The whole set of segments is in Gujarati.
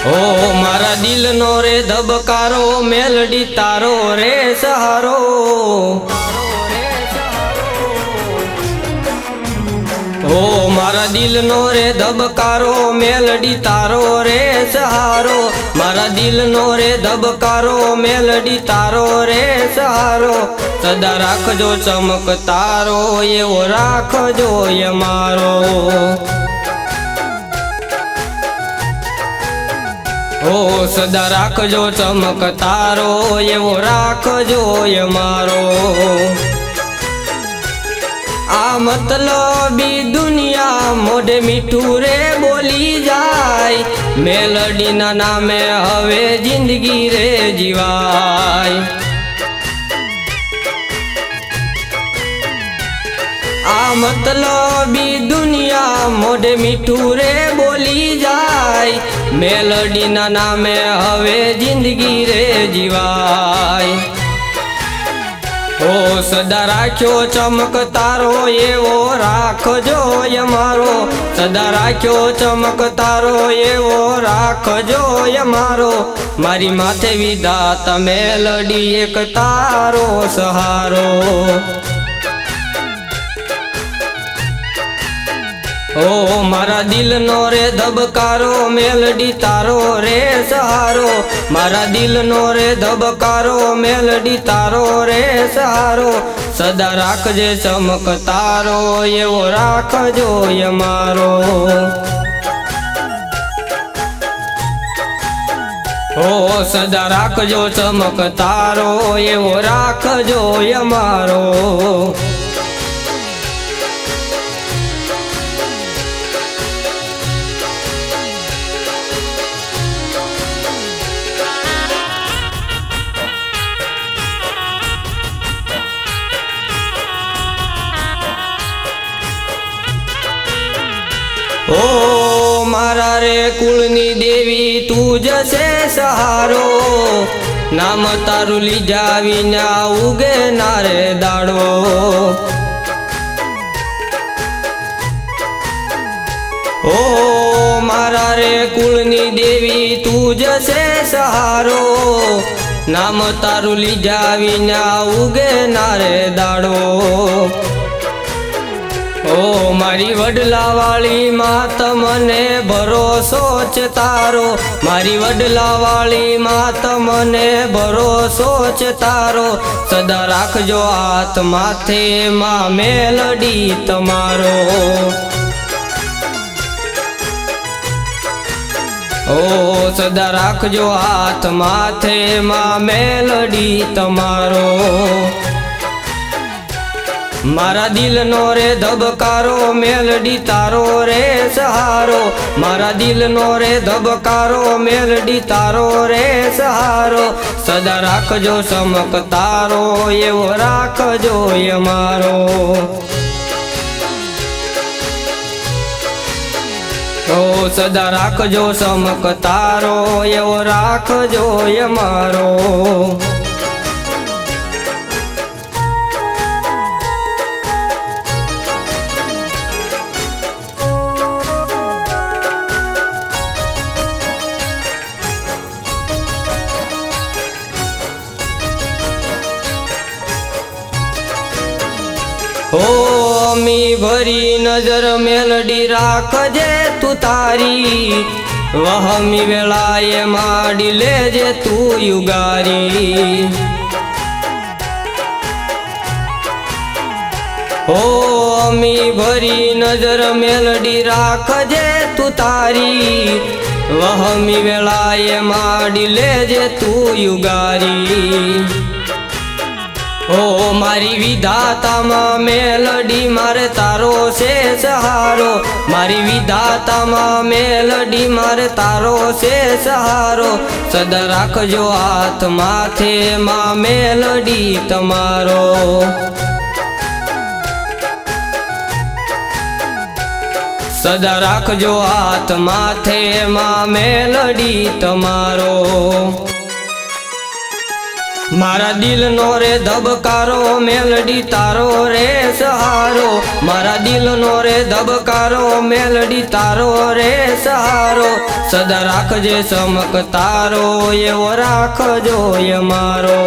ઓ મારા દિલનો રે ધબકારો મેલડી તારો રે સહારો ઓ મારા દિલનો રે ધબકારો મેલડી તારો રે સહારો મારા દિલનો રે ધબકારો મેલડી તારો રે સહારો સદા રાખજો ચમકતારો એવો રાખજો અમારો ઓ સદા રાખજો ચમકતારો એવો રાખજો અમારો આ મતલબી દુનિયા મોઢે મીઠું રે બોલી જાય મેલડીના નામે હવે જિંદગી રે જીવાય આ મતલબી દુનિયા મોઢે મીઠું રે બોલી જાય મેલડીના નામે હવે જિંદગી રે જીવાય ઓ સદા રાખ્યો ચમકતારો એવો રાખજો અમારો સદા રાખ્યો ચમકતારો એવો રાખજો અમારો મારી માથે વિધાતા મેલડી એક તારો સહારો ઓ મારા દિલનો રે ધબકારો મેલડી તારો રે સહારો મારા દિલનો રે ધબકારો મેલડી તારો રે સહારો સદા રાખજે ચમકતારો એવો રાખજો અમારો ઓ સદા રાખજો ચમકતારો એવો રાખજો અમારો ઓ મારા રે કુળની દેવી તું જ છે સહારો નામ તારું લીધા વિના ઉગે ના રે દાડો ઓ મારા રે કુળની દેવી તું જ છે સહારો નામ તારું લીધા વિના ઉગે ના રે દાડો ઓ મારી વડલાવાળી માત મને ભરોસો છે તારો મારી વડલાવાળી માત મને ભરોસો છે તારો સદા રાખજો હાથ માથે માં મેલડી તમારો ઓ સદા રાખજો હાથ માથે માં મેલડી તમારો મારા દિલનો રે ધબકારો મેલડી તારો રે સહારો મારા દિલનો રે ધબકારો મેલડી તારો રે સહારો સદા રાખજો ચમકતારો એવો રાખજો અમારો ઓ સદા રાખજો ચમકતારો એવો રાખજો અમારો ઓ મી ભરી નજર મેલડી રાખજે તું તારી વહમી વેળાએ માડી લેજે તું યુગારી ઓ મી ભરી નજર મેલડી રાખજે તું તારી વહમી વેળાએ માડી લેજે તું યુગારી ઓ મારી વિધાતામાં મેલડી મારે તારો છે સહારો મારી વિધાતામાં મેલડી મારે તારો છે સહારો સદા રાખજો હાથ માથે માં મેલડી તમારો સદા રાખજો હાથ માથે માં મેલડી તમારો મારા દિલનો રે ધબકારો મેલડી તારો રે સહારો, મારા દિલનો રે ધબકારો મેલડી તારો રે સહારો, સદા રાખજે સમક તારો એવો રાખજો એ મારો.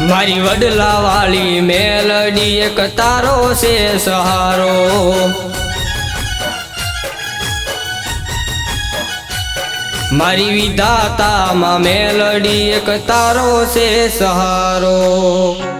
મારી વડલા વાળી મેલડી એક તારો છે સહારો, મારી વિધાતામાં મેલડી એક તારો છે સહારો.